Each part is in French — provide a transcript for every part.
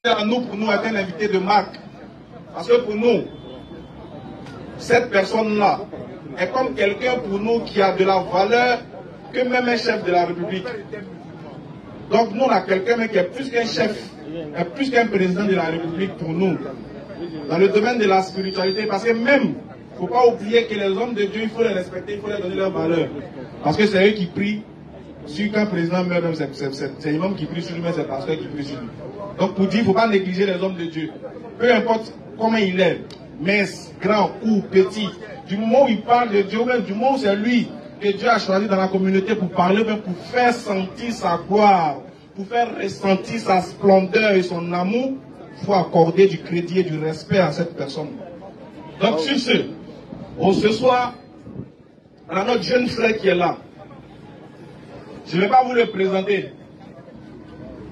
à nous, pour nous, être un invité de marque. Parce que pour nous, cette personne-là est comme quelqu'un pour nous qui a de la valeur que même un chef de la République. Donc nous, on a quelqu'un qui est plus qu'un chef, est plus qu'un président de la République pour nous. Dans le domaine de la spiritualité, parce que même, il ne faut pas oublier que les hommes de Dieu, il faut les respecter, il faut leur donner leur valeur. Parce que c'est eux qui prient. Si qu'un président meurt, c'est l'imam qui prie sur lui, mais c'est le pasteur qui prie sur lui. Donc pour dire, il ne faut pas négliger les hommes de Dieu. Peu importe comment il est, mince, grand ou petit, du moment où il parle de Dieu, même du moment où c'est lui que Dieu a choisi dans la communauté pour parler, même pour faire sentir sa gloire, pour faire ressentir sa splendeur et son amour, il faut accorder du crédit et du respect à cette personne. Donc sur ce soir, on a notre jeune frère qui est là. Je ne vais pas vous le présenter,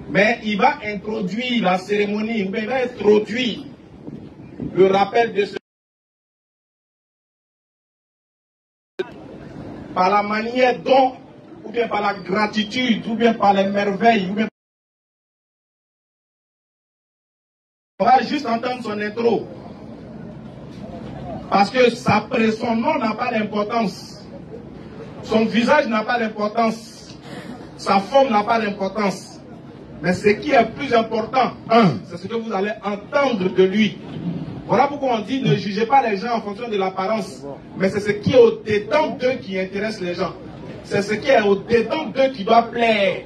mais il va introduire la cérémonie, il va introduire le rappel de ce... Par la manière dont, ou bien par la gratitude, ou bien par les merveilles, ou bien... On va juste entendre son intro. Parce que son nom n'a pas d'importance. Son visage n'a pas d'importance. Sa forme n'a pas d'importance. Mais ce qui est plus important, c'est ce que vous allez entendre de lui. Voilà pourquoi on dit ne jugez pas les gens en fonction de l'apparence. Mais c'est ce qui est au-dedans d'eux qui intéresse les gens. C'est ce qui est au-dedans d'eux qui doit plaire.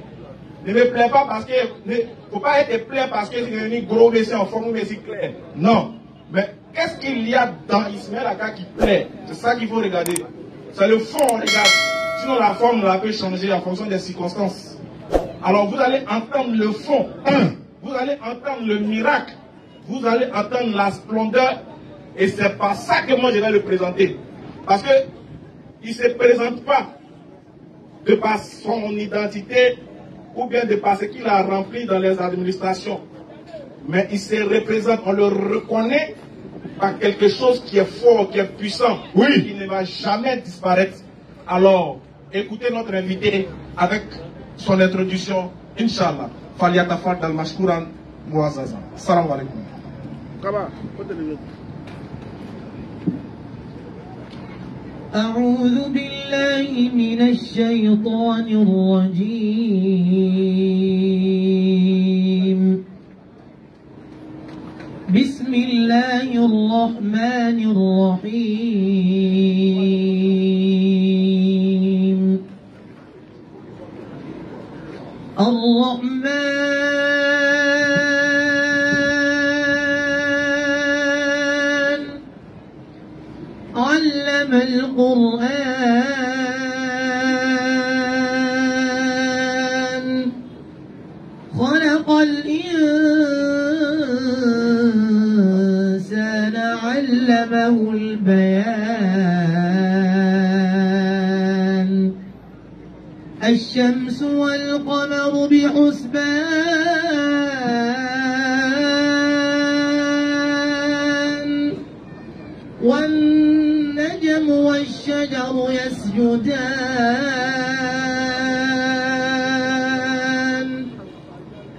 Ne me plaît pas parce que... Il ne faut pas être plaire parce que c'est devenu gros, mais c'est en forme, mais c'est clair. Non. Mais qu'est-ce qu'il y a dans Ismaël Aka qui plaît? C'est ça qu'il faut regarder. C'est le fond, on regarde. Sinon la forme, on la peut changer en fonction des circonstances. Alors vous allez entendre le fond. Vous allez entendre le miracle. Vous allez entendre la splendeur. Et c'est pas ça que moi je vais le présenter. Parce que il ne se présente pas de par son identité ou bien de par ce qu'il a rempli dans les administrations. Mais il se représente, on le reconnaît par quelque chose qui est fort, qui est puissant, oui, qui ne va jamais disparaître. Alors, écoutez notre invité avec son introduction, Inch'Allah. Faliyatafal dal mashkouran muazaza. Salam alaikum. أعوذ بالله من الشيطان الرجيم بسم الله الرحمن الرحيم الرحمن علم القرآن خلق الإنسان علمه البيان الشمس والقمر بحسبان والنجم والشجر يسجدان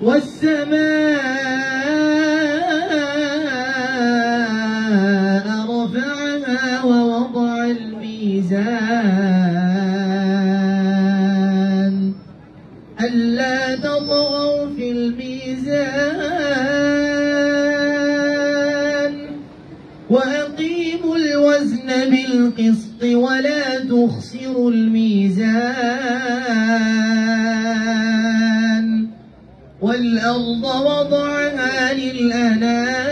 والسماء رفعها ووضع الميزان ألا تطغوا في الميزان وأقيموا الوزن بالقسط ولا تخسروا الميزان والأرض وضعها للأنام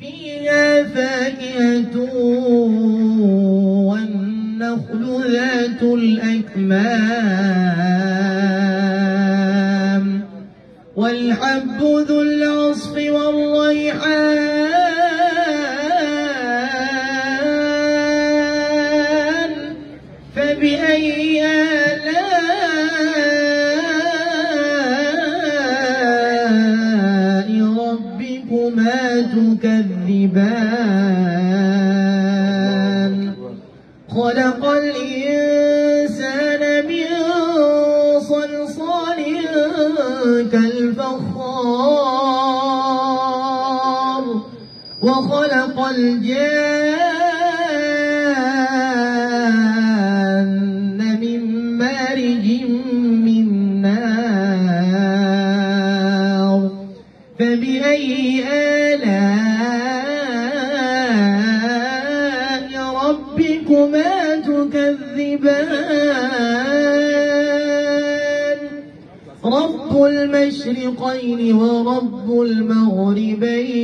فيها فاكهة والنخل ذات الأكمام والحب ذو العصف والريحان فبأي آلاء ربكما تكذبان خلق الإنسان من صلصال كالفخار وخلق الجان من مارج من نار فبأي آلاء ربكما تكذبان رب المشرقين ورب المغربين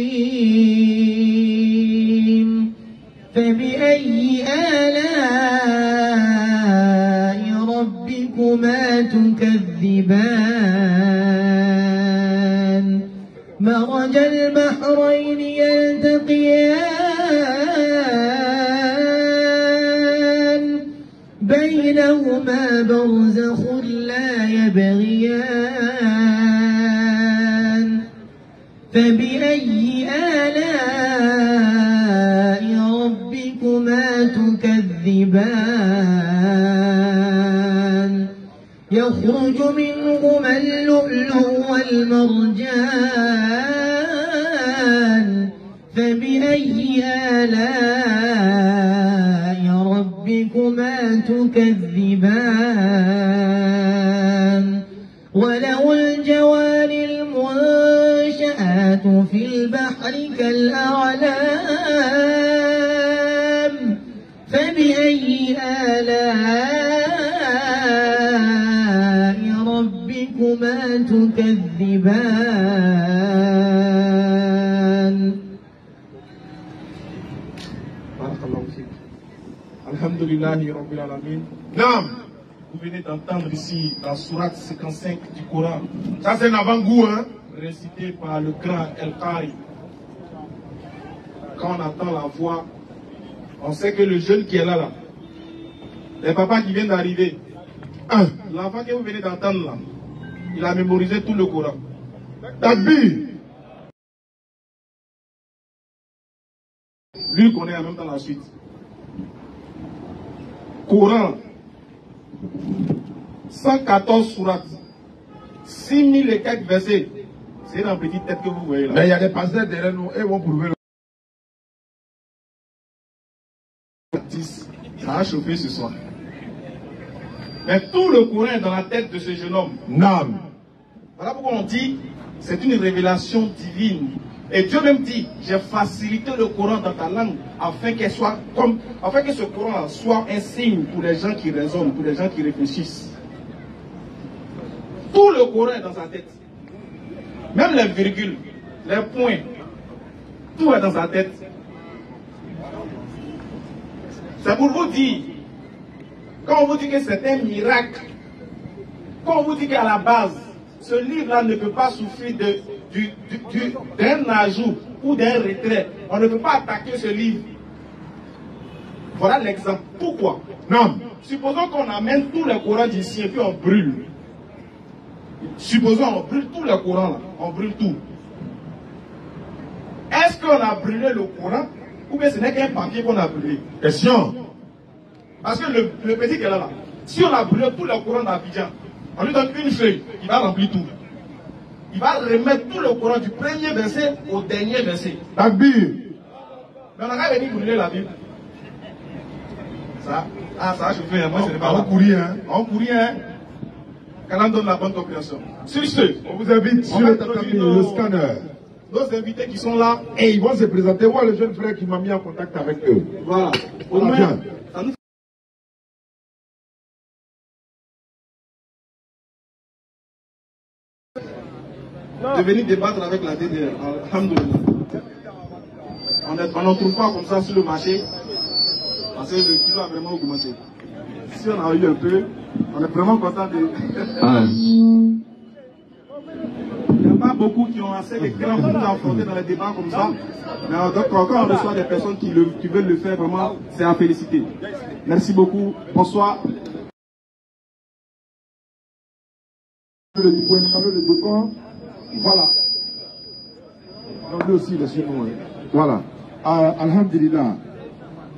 فبأي آلاء ربكما تكذبان مرج البحرين يلتقيان بينهما برزخ لا يبغيان فبأي آلاء ربكما تكذبان يخرج منهما اللؤلؤ والمرجان فبأي آلاء ربكما تكذبان وله الجوار المنشآت في البحر كالأعلام فبأي آلاء ربكما تكذبان Alhamdulillahi Rabbil Alamin. Naam. Vous venez d'entendre ici la sourate 55 du Coran. Ça c'est un avant-goût, hein, récité par le grand El-Qari. Quand on entend la voix, on sait que le jeune qui est là, les papas qui viennent d'arriver, l'enfant que vous venez d'entendre là, il a mémorisé tout le Coran. Takbir. Lui connaît en même temps la suite. Coran, 114 sourates, 6000 et quelques versets. C'est dans la petite tête que vous voyez là. Mais il y a des pasteurs derrière nous et vont prouver le... Ça a chauffé ce soir. Mais tout le Coran est dans la tête de ce jeune homme. Nam. Voilà pourquoi on dit c'est une révélation divine. Et Dieu même dit, j'ai facilité le Coran dans ta langue afin que ce Coran soit un signe pour les gens qui raisonnent, pour les gens qui réfléchissent. Tout le Coran est dans sa tête. Même les virgules, les points, tout est dans sa tête. C'est pour vous dire, quand on vous dit que c'est un miracle, quand on vous dit qu'à la base, ce livre-là ne peut pas souffrir d'un ajout ou d'un retrait. On ne peut pas attaquer ce livre. Voilà l'exemple. Pourquoi? Non. Supposons qu'on amène tous les Corans d'ici et puis on brûle. Supposons on brûle tous les Corans là. On brûle tout. Est-ce qu'on a brûlé le Coran ou bien ce n'est qu'un papier qu'on a brûlé? Question. Parce que le petit qui est là, si on a brûlé tous les Corans d'Abidjan, on lui donne une feuille, il va remplir tout. Il va remettre tout le Coran du premier verset au dernier verset. Takbir. Mais on n'a qu'à venir brûler la Bible. Ça a chauffé, hein. Moi ce n'est pas On courit, hein. On courit, hein. Quand on donne la bonne compréhension. Sur ce, On vous invite sur le scanner. Nos invités qui sont là. Et ils vont se présenter. Moi, le jeune frère qui m'a mis en contact avec eux. Voilà. Au Voilà, moins, bien. ça nous de venir débattre avec la DDR. Alhamdoulilah. On n'en trouve pas comme ça sur le marché. Parce que le kilo a vraiment augmenté. Si on a eu un peu, on est vraiment content de... Il n'y a pas beaucoup qui ont assez de cran pour nous affronter dans les débats comme ça. Mais donc, quand on reçoit des personnes qui veulent le faire, vraiment, c'est à féliciter. Merci beaucoup. Bonsoir. Voilà. Donc lui aussi, il est sur nous. Voilà. Alhamdulillah.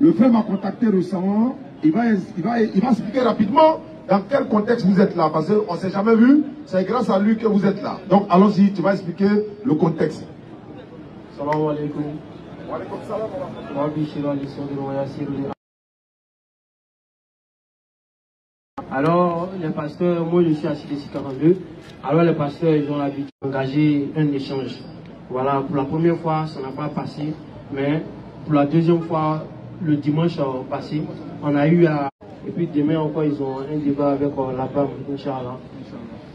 Le frère m'a contacté récemment. Il va expliquer rapidement dans quel contexte vous êtes là. Parce qu'on ne s'est jamais vu. C'est grâce à lui que vous êtes là. Donc allons-y, tu vas expliquer le contexte. Salam alaikum. Alors, les pasteurs, moi je suis à CDC 42, alors les pasteurs, ils ont l'habitude d'engager un échange. Voilà, pour la première fois, ça n'a pas passé, mais pour la deuxième fois, le dimanche passé, on a eu à... Et puis demain encore, ils ont un débat avec la BAM, Inch'Allah.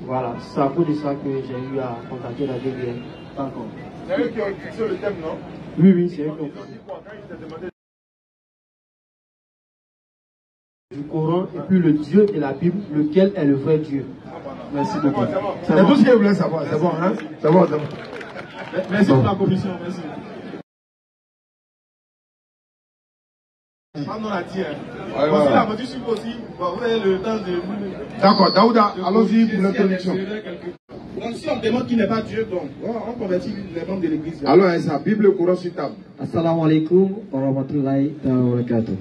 Voilà, c'est à cause de ça que j'ai eu à contacter la DBN. D'accord. C'est eux qui ont fixé le thème, non? Oui, oui, c'est eux qui ont fixé. Du Coran et puis le Dieu de la Bible, lequel est le vrai Dieu. Merci beaucoup. C'est tout ce que vous voulez savoir. C'est bon, hein? C'est bon, c'est bon. Merci pour la commission. Merci. D'accord, Daouda, allons-y pour l'introduction. Donc si on demande qui n'est pas Dieu, donc on convertit les membres de l'église. Alors, c'est la Bible, le Coran sur table. Assalamu alaikum wa rahmatullahi wa barakatuh.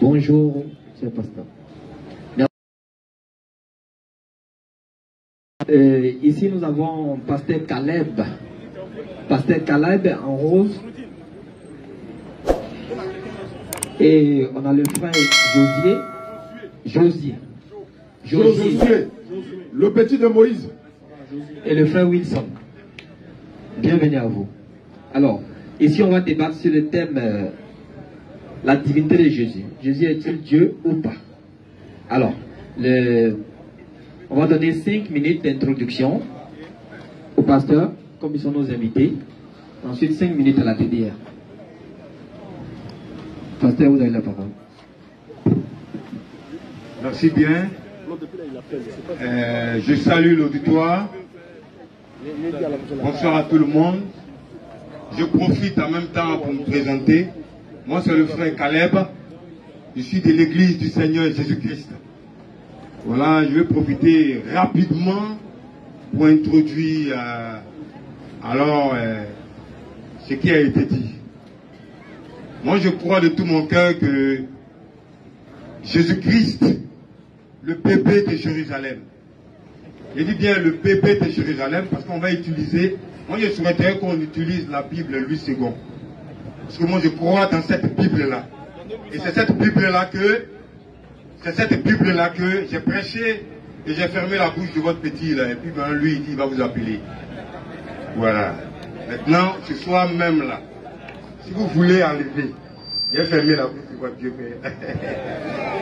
Bonjour, cher pasteur. Ici, nous avons pasteur Caleb. Pasteur Caleb en rose. Et on a le frère Josier. Le petit de Moïse. Et le frère Wilson. Bienvenue à vous. Alors, ici, on va débattre sur le thème la divinité de Jésus. Jésus est-il Dieu ou pas? Alors, on va donner 5 minutes d'introduction au pasteur, comme ils sont nos invités. Ensuite, 5 minutes à la TDR. Pasteur, vous avez la parole. Merci bien. Je salue l'auditoire. Bonsoir à tout le monde. Je profite en même temps pour me présenter. Moi, c'est le frère Caleb. Je suis de l'église du Seigneur Jésus-Christ. Voilà, je vais profiter rapidement pour introduire ce qui a été dit. Moi, je crois de tout mon cœur que Jésus-Christ, le bébé de Jérusalem, je dis bien le bébé de Jérusalem parce qu'on va utiliser, moi je souhaiterais qu'on utilise la Bible Louis II. Parce que moi je crois dans cette Bible-là. Et c'est cette Bible-là que j'ai prêché et j'ai fermé la bouche de votre petit là. Et puis ben, lui il va vous appeler. Voilà. Maintenant, ce soir même là, si vous voulez enlever, j'ai fermé la bouche de votre Dieu.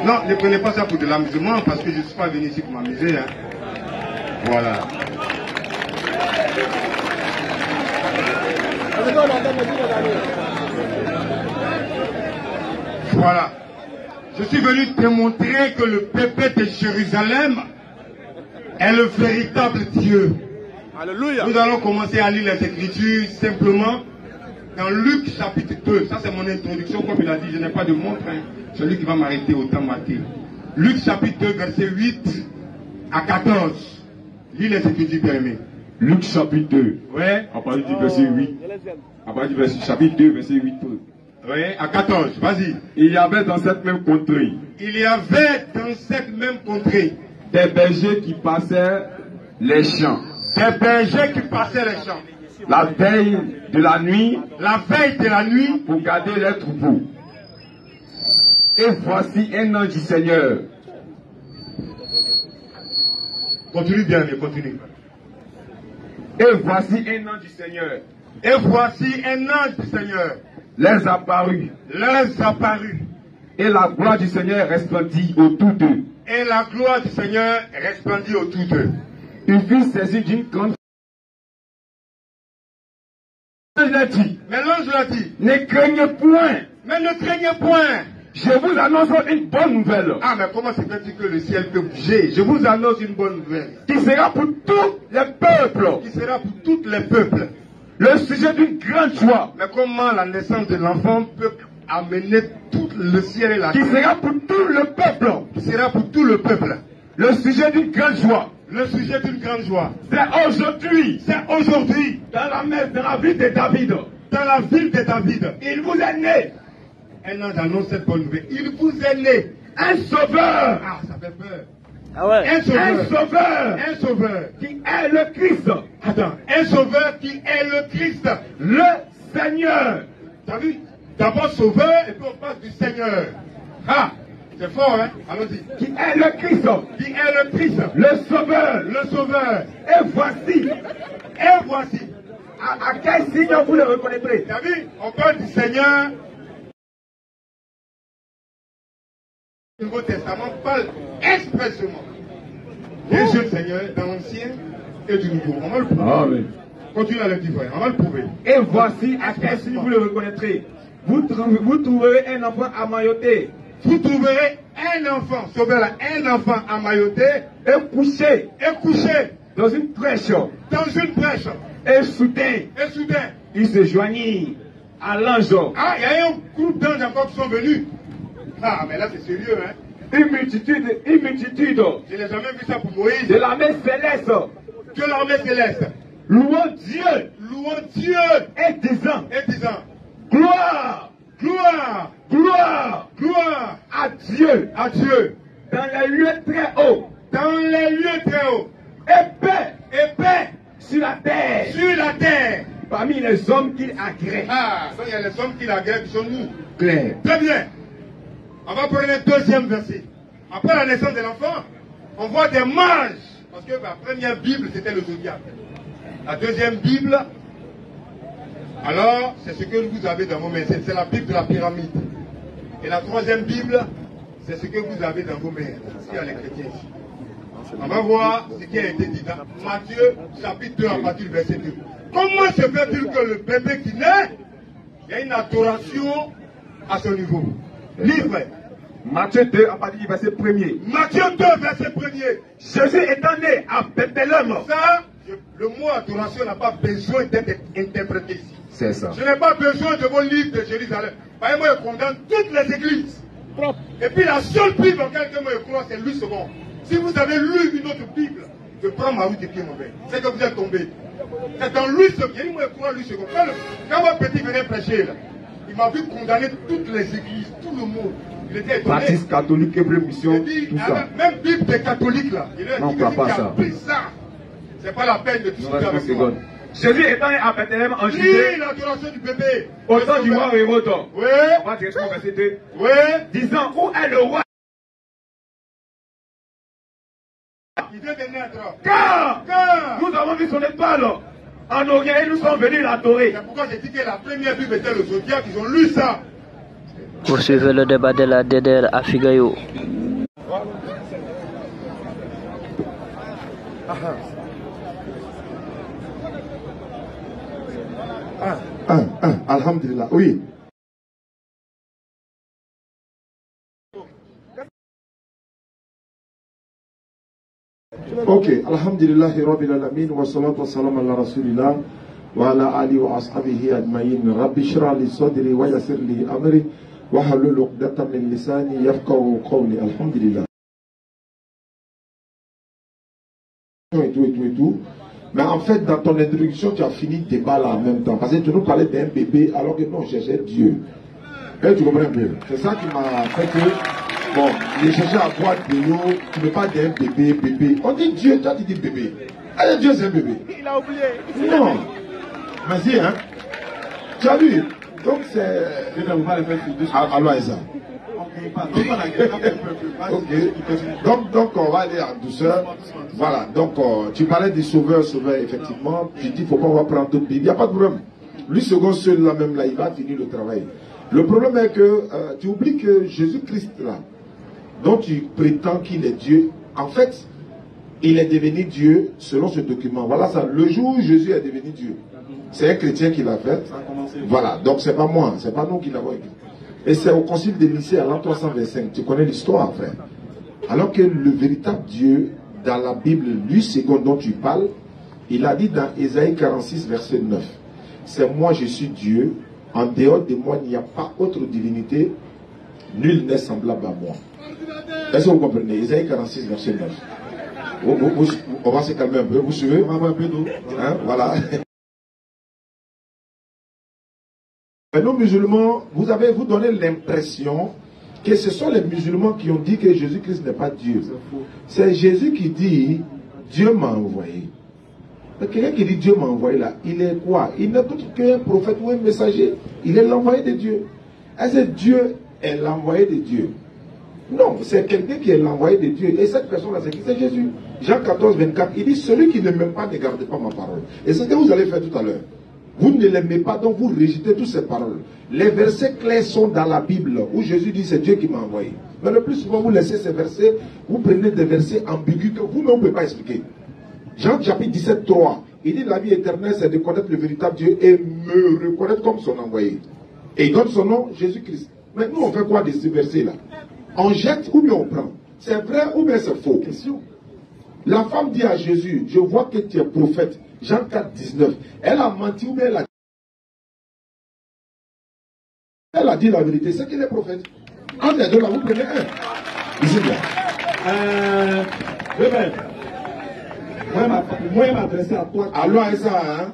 Non, ne prenez pas ça pour de l'amusement parce que je ne suis pas venu ici pour m'amuser. Hein. Voilà. Voilà. Je suis venu démontrer que le bébé de Jérusalem est le véritable Dieu. Alléluia. Nous allons commencer à lire les Écritures simplement dans Luc chapitre 2. Ça c'est mon introduction, comme il a dit, je n'ai pas de montre. Hein. Celui qui va m'arrêter au temps maté. Luc chapitre 2, verset 8 à 14. Lis les Écritures bien aimés. Luc chapitre 2. Ouais. À partir du verset 8. À partir du chapitre 2, verset 8. Oui, à 14, vas-y. Il y avait dans cette même contrée. Il y avait dans cette même contrée des bergers qui passaient les champs. Des bergers qui passaient les champs. La veille de la nuit. La veille de la nuit. Pour garder les troupeaux. Et voici un ange du Seigneur. Continue bien, mais continue. Et voici un ange du Seigneur. Et voici un ange du Seigneur. Les apparut. Et la gloire du Seigneur resplendit autour d'eux. Et la gloire du Seigneur resplendit autour d'eux. Il fut saisi d'une grande... Mais l'ange l'a dit. Ne craignez point. Mais ne craignez point. Je vous annonce une bonne nouvelle. Ah, mais comment c'est fait que le ciel peut bouger? Je vous annonce une bonne nouvelle. Qui sera pour tous les peuples. Qui sera pour tous les peuples. Le sujet d'une grande joie. Mais comment la naissance de l'enfant peut amener tout le ciel et la terre? Qui sera pour tout le peuple. Qui sera pour tout le peuple. Le sujet d'une grande joie. Le sujet d'une grande joie. C'est aujourd'hui. C'est aujourd'hui. Dans la ville de David. Dans la ville de David. Il vous est né. Un ange annonce cette bonne nouvelle. Il vous est né un sauveur. Ah, ça fait peur. Ah ouais. Un sauveur. Un sauveur. Un sauveur. Qui est le Christ. Attends, un sauveur qui est le Christ. Le Seigneur. T'as vu? D'abord sauveur et puis on passe du Seigneur. Ah, c'est fort, hein? Allons-y. Qui est le Christ. Qui est le Christ. Le Sauveur. Le sauveur. Et voici. Et voici. À quel signe vous le reconnaîtrez? T'as vu? On parle du Seigneur. Le Nouveau Testament parle expressément. Jésus le Seigneur dans l'Ancien et du Nouveau. On va le prouver. Amen. Continue à le dire, frère. On va le prouver. Et voici à quel signe vous le reconnaîtrez. Vous trouverez un enfant emmailloté. Vous trouverez un enfant, sauveur là, un enfant emmailloté Et couché et couché dans une crèche. dans une brèche. Et soudain, Et soudain, il se joignit à l'ange. ah, il y a un groupe d'anges encore qui sont venus. Ah, mais là c'est sérieux, hein. Une multitude Je n'ai jamais vu ça pour Moïse. de l'armée céleste. Que l'armée céleste. Louant Dieu Louant Dieu et disant et disant, gloire, gloire, gloire gloire à Dieu à Dieu dans les lieux très hauts dans les lieux très hauts et paix sur la terre parmi les hommes qu'il agrée. Ah, donc il y a les hommes qui la guerre qui sont nous. Clair. Très bien. On va prendre le deuxième verset. Après la naissance de l'enfant, on voit des mages. Parce que la première Bible, c'était le zodiaque. La deuxième Bible, alors, c'est ce que vous avez dans vos mains. C'est la Bible de la pyramide. Et la troisième Bible, c'est ce que vous avez dans vos mains. Il y a les chrétiens ici. On va voir ce qui a été dit dans Matthieu, chapitre 2, à partir du verset 2. Comment se fait-il que le bébé qui naît, il y a une adoration à ce niveau? Livre. Matthieu 2 à partir du verset 1er. Matthieu 2, verset 1er. Jésus étant né à Bethléem. Ça, le mot adoration n'a pas besoin d'être interprété ici. C'est ça. Je n'ai pas besoin de vos livres de Jérusalem. Voyez, moi, je condamne toutes les églises. Et puis la seule Bible en laquelle moi je crois, c'est Louis II. Si vous avez lu une autre Bible, je prends ma route et pied mauvais. C'est que vous êtes tombé. C'est dans Louis II. J'ai dit, moi, je crois Louis II. Quand mon petit venait prêcher, là, il m'a vu condamner toutes les églises, tout le monde. Il était étonné. Baptiste catholique, Hébreu mission, dit, tout ça. même Bible des catholiques, là. Il a Non, dit on croit pas qu'il ça. a pris ça. C'est pas la peine de discuter avec moi. Jésus étant né à Bethléem en Lis Judée, l'adoration du bébé. au temps du roi Hérode. Oui. On va directement au verset 2. Oui. Disant, où est le roi? Il vient de naître. Car Quand nous avons vu son étoile en Orient et nous sommes venus l'adorer. C'est pourquoi j'ai dit que la première Bible était le zodiaque. Ils ont lu ça. Poursuivez le débat de la DDR à Figayo. Alhamdulillah, oui. Ok, alhamdulillah, rabbil alamin, wa salatu wa salam ala rasulillah, wa ala ali wa ashabihi ajma'in, rabbi shrah li sadri wa yassir li amri, wa halul uqdatan min lisani yafqahu qawli, alhamdulillah. Et tout. Mais en fait, dans ton introduction, tu as fini le débat là en même temps. Parce que tu nous parlais d'un bébé alors que nous on cherchait Dieu. Et tu comprends un peu. C'est ça qui m'a fait que, bon, il cherchait à boire de l'eau, tu ne parles d'un bébé. On dit Dieu, toi tu dis bébé. Allez, Dieu c'est un bébé. Il a oublié. Non. Mais si, hein. Tu as vu. Donc c'est... Je ne vais pas le faire sur 2 secondes. Alors, ça. Ok. Donc on va aller en douceur. Voilà, donc tu parlais du sauveur, effectivement. Tu dis, il ne faut pas avoir prendre d'autres Bibles. Il n'y a pas de problème. Lui, second seul, là même, là, il va finir le travail. Le problème est que tu oublies que Jésus-Christ, là, dont tu prétends qu'il est Dieu, en fait, il est devenu Dieu selon ce document. Voilà ça. Le jour où Jésus est devenu Dieu, c'est un chrétien qui l'a fait. Voilà, donc c'est pas moi, c'est pas nous qui l'avons écrit. Et c'est au concile de Nicée à l'an 325. Tu connais l'histoire, frère. Alors que le véritable Dieu, dans la Bible, lui, second dont tu parles, il a dit dans Ésaïe 46, verset 9, c'est moi, je suis Dieu, en dehors de moi, il n'y a pas autre divinité, nul n'est semblable à moi. Est-ce que vous comprenez? Ésaïe 46, verset 9. On va se calmer un peu, vous suivez? On va avoir un peu d'eau. Hein, voilà. Mais nous, musulmans, vous donnez l'impression que ce sont les musulmans qui ont dit que Jésus-Christ n'est pas Dieu. C'est Jésus qui dit, Dieu m'a envoyé. Quelqu'un qui dit Dieu m'a envoyé là, il est quoi? Il n'est autre qu'un prophète ou un messager. Il est l'envoyé de Dieu. Est-ce que Dieu est l'envoyé de Dieu? Non, c'est quelqu'un qui est l'envoyé de Dieu. Et cette personne-là, c'est qui? C'est Jésus. Jean 14, 24, il dit, celui qui ne m'aime pas, ne garde pas ma parole. Et c'est ce que vous allez faire tout à l'heure. Vous ne l'aimez pas, donc vous rejetez toutes ces paroles. Les versets clairs sont dans la Bible, où Jésus dit, c'est Dieu qui m'a envoyé. Mais le plus souvent, vous laissez ces versets, vous prenez des versets ambigus que vous ne pouvez pas expliquer. Jean chapitre 17, 3, il dit, la vie éternelle, c'est de connaître le véritable Dieu et me reconnaître comme son envoyé. Et il donne son nom, Jésus-Christ. Mais nous, on fait quoi de ces versets-là? On jette ou bien on prend? C'est vrai ou bien c'est faux? Question. La femme dit à Jésus, je vois que tu es prophète. Jean 4, 19. Elle a menti ou bien elle a dit la vérité. C'est qu'il est prophète. Entre les deux là, vous prenez un. Ici bien. Moi, m'adresser à toi. Allons à ça, hein?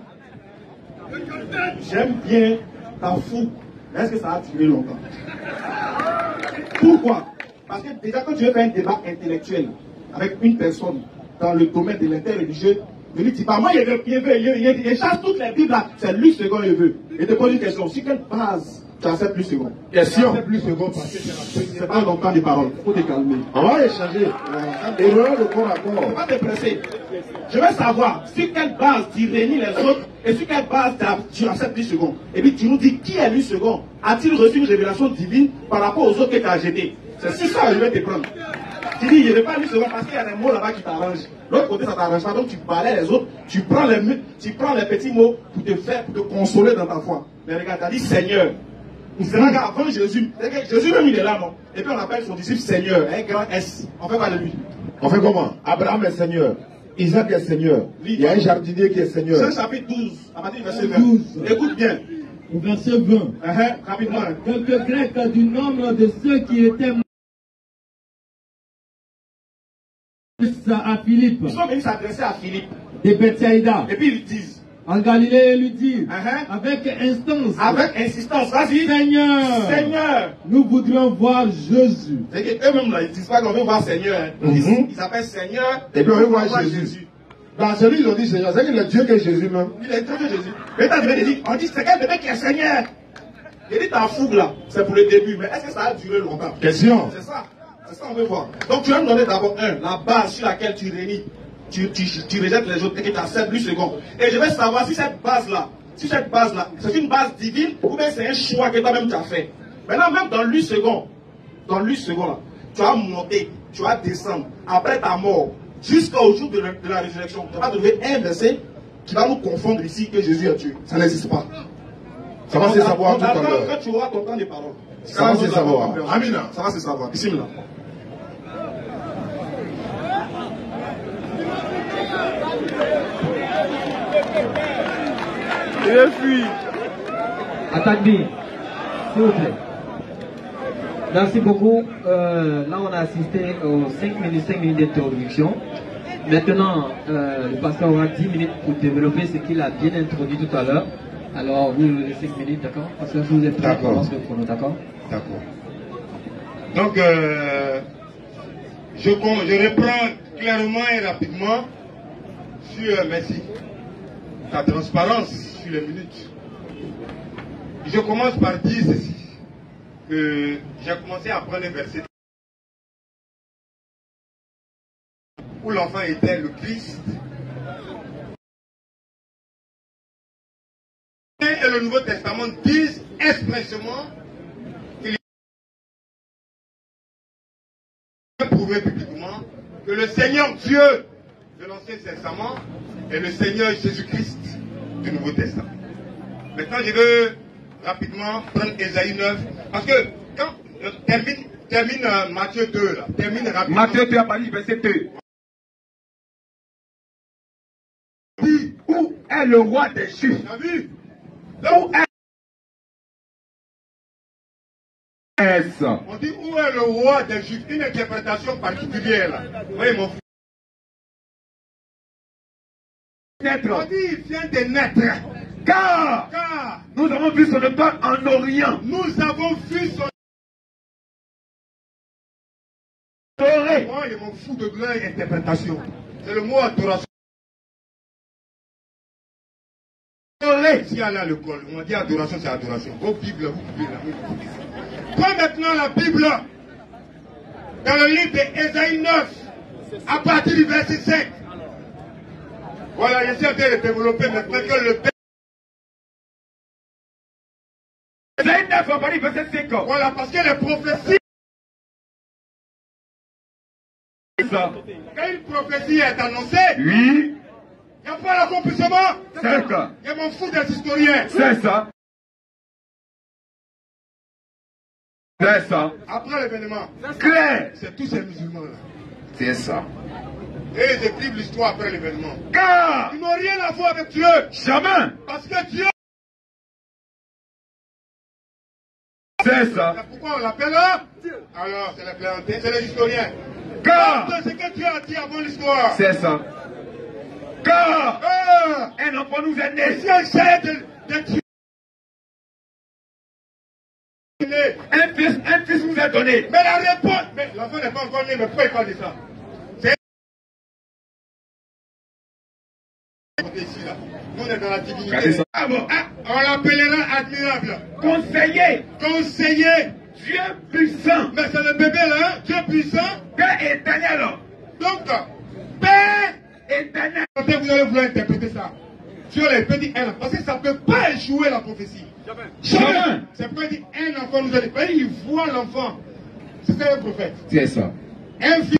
J'aime bien ta fougue. Est-ce que ça va durer longtemps? Pourquoi? Parce que déjà, quand tu veux faire un débat intellectuel avec une personne dans le domaine de l'interreligieux, ne lui dis pas, moi, il chasse toutes les Bibles là. C'est lui ce qu'il veut. Et te pose une question. Sur quelle base tu acceptes lui second? Question. Plus second parce que c'est pas longtemps de parole. Il faut te calmer. On va échanger. Et voilà le corps à corps. On va te presser. Je veux savoir sur quelle base tu réunis les autres et sur quelle base tu acceptes lui second. Et puis tu nous dis qui est lui second. A-t-il reçu une révélation divine par rapport aux autres que tu as jetés? C'est sur ça que je vais te prendre. Tu dis, il ne veut pas lui second parce qu'il y a des mots là-bas qui t'arrangent. L'autre côté, ça t'arrange pas. Donc tu balais les autres, tu prends les petits mots pour te consoler dans ta foi. Mais regarde, tu as dit Seigneur. C'est là qu'avant Jésus, Jésus même il est là, non? Et puis on appelle son disciple Seigneur, un grand S. On fait quoi de lui? On fait comment? Abraham est Seigneur. Isaac est Seigneur. Il y a un jardinier qui est Seigneur. C'est chapitre 12, à partir du verset 20. Écoute bien. Au verset 20. Rapidement. Quelques Grecs du nombre de ceux qui étaient à Philippe. Ils sont venus s'adresser à Philippe. De Bethsaïda. Et puis ils disent. En Galilée, ils lui disent. Avec instance. Avec insistance. Vas-y. Seigneur. Seigneur. Nous voudrions voir Jésus. C'est qu'eux-mêmes là, ils disent pas qu'on veut voir Seigneur. Ils s'appellent Seigneur. Et puis on veut voir Jésus. Dans celui ils ont dit Seigneur, c'est qu'il est Dieu qui est Jésus même. Il est Dieu qui est Jésus. Mais t'as dit, on dit c'est quel bébé qui est Seigneur. Il dit ta fougue là, c'est pour le début, mais est-ce que ça a duré longtemps? Question. C'est ça. C'est ça on veut voir. Donc tu vas me donner d'abord la base sur laquelle tu réunis. Tu rejettes les autres et que tu acceptes lui second. Et je vais savoir si cette base-là, c'est une base divine ou bien c'est un choix que toi-même tu as fait. Maintenant, même dans lui second là, tu vas monter, tu vas descendre après ta mort jusqu'au jour de la résurrection. Tu vas trouver un verset qui va nous confondre ici que Jésus est Dieu. Ça n'existe pas. Ça va se savoir tout à l'heure. Quand tu auras ton temps de parole, ça va se savoir. Amina. Ça va se savoir. Ici, là. Je fuis. Attendez, s'il vous plaît. Merci beaucoup. Là, on a assisté aux 5 minutes d'introduction. Maintenant, le pasteur aura 10 minutes pour développer ce qu'il a bien introduit tout à l'heure. Alors, vous avez 5 minutes, d'accord? Parce que vous êtes prêts, commence le chrono, d'accord? D'accord. Donc, je reprends clairement et rapidement sur, merci, ta transparence sur les minutes. Je commence par dire ceci, que j'ai commencé à prendre un verset où l'enfant était le Christ. Et le Nouveau Testament disent expressément qu'il est prouvé publiquement que le Seigneur Dieu de l'Ancien Testament est le Seigneur Jésus-Christ du Nouveau Testament. Maintenant, je veux rapidement prendre Ésaïe 9, parce que quand termine Matthieu 2, là, termine rapidement. Matthieu 2 à Paris, verset 2. Où est le roi des Juifs? Tu as vu? Où est... On dit où est le roi des Juifs? Une interprétation particulière là. Oui, mon frère. On dit il vient de naître. Car nous avons vu son étoile en Orient. Nous avons vu son Moi, je m'en fous de leur interprétation. C'est le mot adoration. Si elle est à l'école, on dit adoration, c'est adoration. Vos Bibles, vous pouvez la. Prends maintenant la Bible dans le livre d'Ésaïe 9, à partir du verset 5. Voilà, j'essaie de développer maintenant que le Père. Ésaïe 9, à partir du verset 5. Voilà, parce que les prophéties. Quand une prophétie est annoncée, oui. Il n'y a pas l'accomplissement. C'est ça. Je m'en fous des historiens. C'est ça. C'est ça. Après l'événement. Clair. C'est tous ces musulmans-là. C'est ça. Et ils écrivent l'histoire après l'événement. Car ils n'ont rien à voir avec Dieu. Jamais. Parce que Dieu. C'est ça. C'est pourquoi on l'appelle là? Alors, c'est les plaisanteries, c'est les historiens. Car c'est ce que Dieu a dit avant l'histoire. C'est ça. Car un enfant nous est né. Si on sait de Dieu. Un fils nous est donné. Mais la réponse. Mais l'enfant n'est pas encore né, mais pourquoi il parle de ça? C'est ici là. Nous on est dans la divinité. Ah bon, on l'appellera admirable. Conseiller. Conseiller. Dieu puissant. Mais c'est le bébé là, hein? Dieu puissant. Père éternel. Donc, Père éternel. Vous allez vouloir interpréter ça. Dieu les peut dire un enfant. Parce que ça ne peut pas échouer la prophétie. Jamais. C'est pas dire un enfant nous a dit. Il voit l'enfant. C'est ça le prophète. C'est ça. Un fils.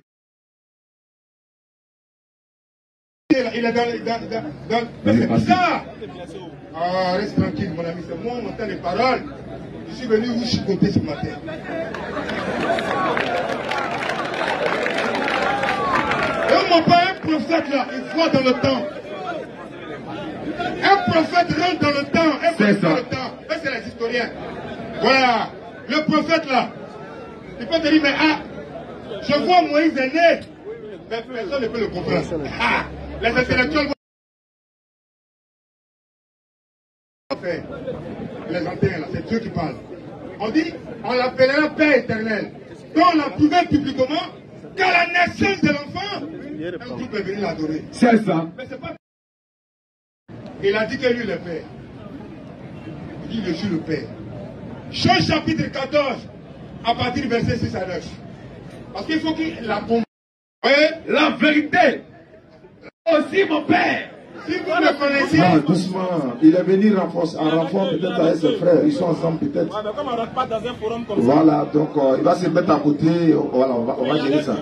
Il est dans c'est bizarre. Ah, reste tranquille, mon ami. C'est moi, on entend les paroles. Je suis venu vous chicoter ce matin. Et mon père, un prophète là, il voit dans le temps. Un prophète rentre dans le temps. Un prophète dans le temps. Ça, c'est les historiens. Voilà. Le prophète là, il peut te dire, mais je vois Moïse est né. Mais personne ne peut le comprendre. Les intellectuels vont. Les antennes là, c'est Dieu qui parle. On dit, on l'appellera Père éternel. Donc on l'a prouvé publiquement qu'à la naissance de l'enfant, un groupe est venu l'adorer. C'est ça. Mais c'est pas. Il a dit que lui le Père. Il dit, je suis le Père. Jean chapitre 14, à partir du verset 6 à 9. Parce qu'il faut qu'il la bombe. La vérité. Aussi mon Père. Si vous me connaissez. Non, doucement. Il est venu en renfort peut-être avec ses frères. Ils sont ensemble peut-être. Ouais, mais comme on ne rentre pas dans un forum comme ça. Voilà, donc il va se mettre à côté. Voilà, on va gérer ça.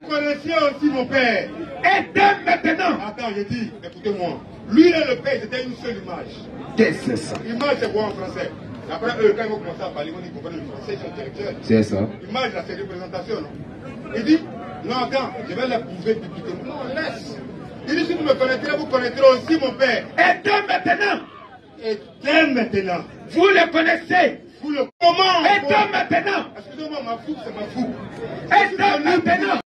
Vous connaissez aussi mon Père. Et dès maintenant. Attends, j'ai dit, écoutez-moi. Lui et le Père, c'était une seule image. Qu'est-ce que c'est ça? Image, c'est quoi en français? Après eux, quand ils vont commencer à parler, ils comprennent le français, ils sont intellectuels. C'est ça. Image, là, c'est représentation, non? Il dit, non, attends, je vais la prouver publiquement. Non, laisse. Il dit, si vous me connaîtrez, vous connaîtrez aussi mon Père. Et dès maintenant. Et dès maintenant. Vous le connaissez. Vous le comment? Et dès maintenant. Excusez-moi, ma fou, c'est ma fou. Et dès maintenant.